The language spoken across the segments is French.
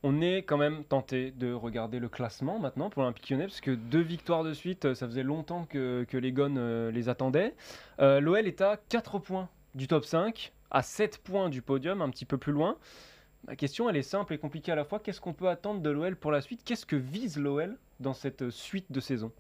On est quand même tenté de regarder le classement maintenant pour l'Olympique Lyonnais, parce que 2 victoires de suite, ça faisait longtemps que les Gones, les attendaient. L'OL est à 4 points du top 5, à 7 points du podium, un petit peu plus loin. Ma question, elle est simple et compliquée à la fois. Qu'est-ce qu'on peut attendre de l'OL pour la suite? Qu'est-ce que vise l'OL dans cette suite de saison?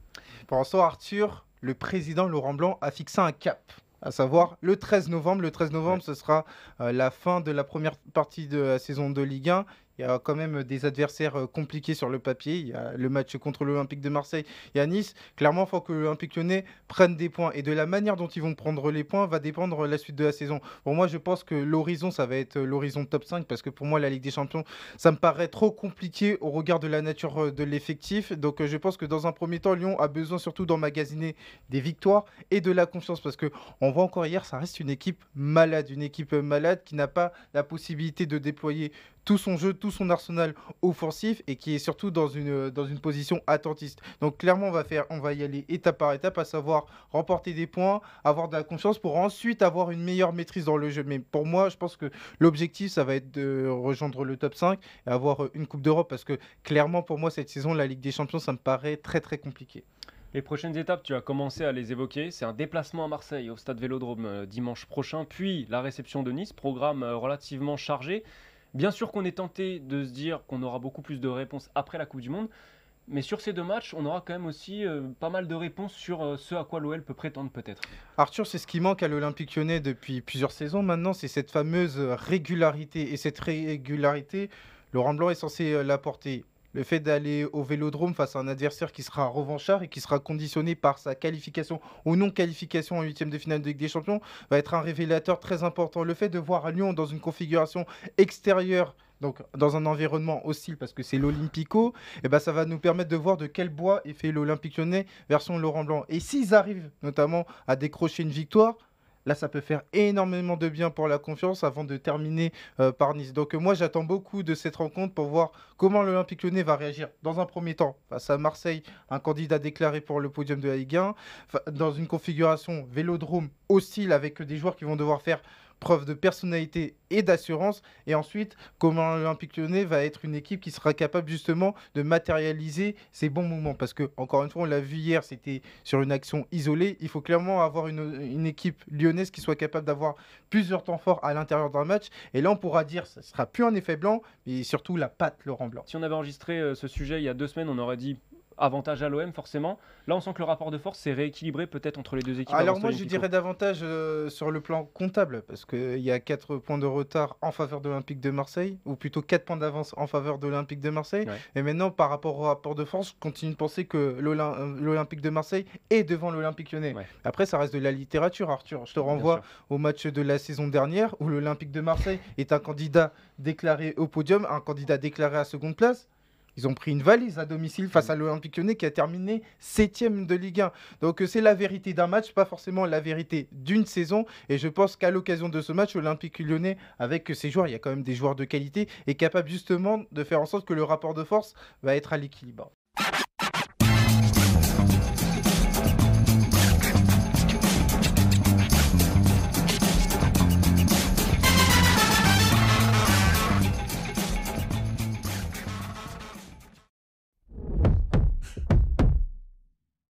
Pour l'instant, Arthur, le président Laurent Blanc a fixé un cap, à savoir le 13 novembre. Le 13 Ouais. novembre, ce sera la fin de la première partie de la saison de Ligue 1. Il y a quand même des adversaires compliqués sur le papier. Il y a le match contre l'Olympique de Marseille et à Nice. Clairement, il faut que l'Olympique lyonnais prenne des points. Et de la manière dont ils vont prendre les points va dépendre la suite de la saison. Pour moi, je pense que l'horizon, ça va être l'horizon top 5 parce que pour moi, la Ligue des Champions, ça me paraît trop compliqué au regard de la nature de l'effectif. Donc, je pense que dans un premier temps, Lyon a besoin surtout d'emmagasiner des victoires et de la confiance parce que on voit encore hier, ça reste une équipe malade qui n'a pas la possibilité de déployer tout son jeu, tout son arsenal offensif et qui est surtout dans une position attentiste. Donc clairement, on va y aller étape par étape, à savoir remporter des points, avoir de la confiance pour ensuite avoir une meilleure maîtrise dans le jeu. Mais pour moi, je pense que l'objectif, ça va être de rejoindre le top 5 et avoir une Coupe d'Europe parce que clairement, pour moi, cette saison, la Ligue des Champions, ça me paraît très très compliqué. Les prochaines étapes, tu as commencé à les évoquer. C'est un déplacement à Marseille, au stade Vélodrome, dimanche prochain, puis la réception de Nice, programme relativement chargé. Bien sûr qu'on est tenté de se dire qu'on aura beaucoup plus de réponses après la Coupe du Monde, mais sur ces deux matchs, on aura quand même aussi pas mal de réponses sur ce à quoi l'OL peut prétendre peut-être. Arthur, c'est ce qui manque à l'Olympique lyonnais depuis plusieurs saisons maintenant, c'est cette fameuse régularité. Et cette régularité, Laurent Blanc est censé l'apporter. Le fait d'aller au Vélodrome face à un adversaire qui sera revanchard et qui sera conditionné par sa qualification ou non qualification en huitième de finale de Ligue des Champions va être un révélateur très important. Le fait de voir Lyon dans une configuration extérieure, donc dans un environnement hostile parce que c'est l'Olympico, eh ben, ça va nous permettre de voir de quel bois est fait l'Olympique lyonnais version Laurent Blanc. Et s'ils arrivent notamment à décrocher une victoire, là, ça peut faire énormément de bien pour la confiance avant de terminer par Nice. Donc moi, j'attends beaucoup de cette rencontre pour voir comment l'Olympique lyonnais va réagir dans un premier temps face à Marseille, un candidat déclaré pour le podium de la Ligue 1, dans une configuration vélodrome hostile avec des joueurs qui vont devoir faire preuve de personnalité et d'assurance. Et ensuite, comment l'Olympique lyonnais va être une équipe qui sera capable justement de matérialiser ces bons moments. Parce que, encore une fois, on l'a vu hier, c'était sur une action isolée. Il faut clairement avoir une équipe lyonnaise qui soit capable d'avoir plusieurs temps forts à l'intérieur d'un match. Et là, on pourra dire, ce ne sera plus un effet blanc, mais surtout la patte Laurent Blanc. Si on avait enregistré ce sujet il y a 2 semaines, on aurait dit avantage à l'OM forcément. Là, on sent que le rapport de force s'est rééquilibré peut-être entre les deux équipes avant Alors cet moi, je Olympico. dirais davantage sur le plan comptable, parce qu'il y a 4 points de retard en faveur de l'Olympique de Marseille, ou plutôt 4 points d'avance en faveur de l'Olympique de Marseille. Ouais. Et maintenant, par rapport au rapport de force, je continue de penser que l'Olympique de Marseille est devant l'Olympique lyonnais. Ouais. Après, ça reste de la littérature, Arthur. Je te Bien renvoie sûr. au match de la saison dernière, où l'Olympique de Marseille est un candidat déclaré au podium, un candidat déclaré à seconde place. Ils ont pris une valise à domicile face à l'Olympique lyonnais qui a terminé septième de Ligue 1. Donc c'est la vérité d'un match, pas forcément la vérité d'une saison. Et je pense qu'à l'occasion de ce match, l'Olympique lyonnais, avec ses joueurs, il y a quand même des joueurs de qualité, est capable justement de faire en sorte que le rapport de force va être à l'équilibre.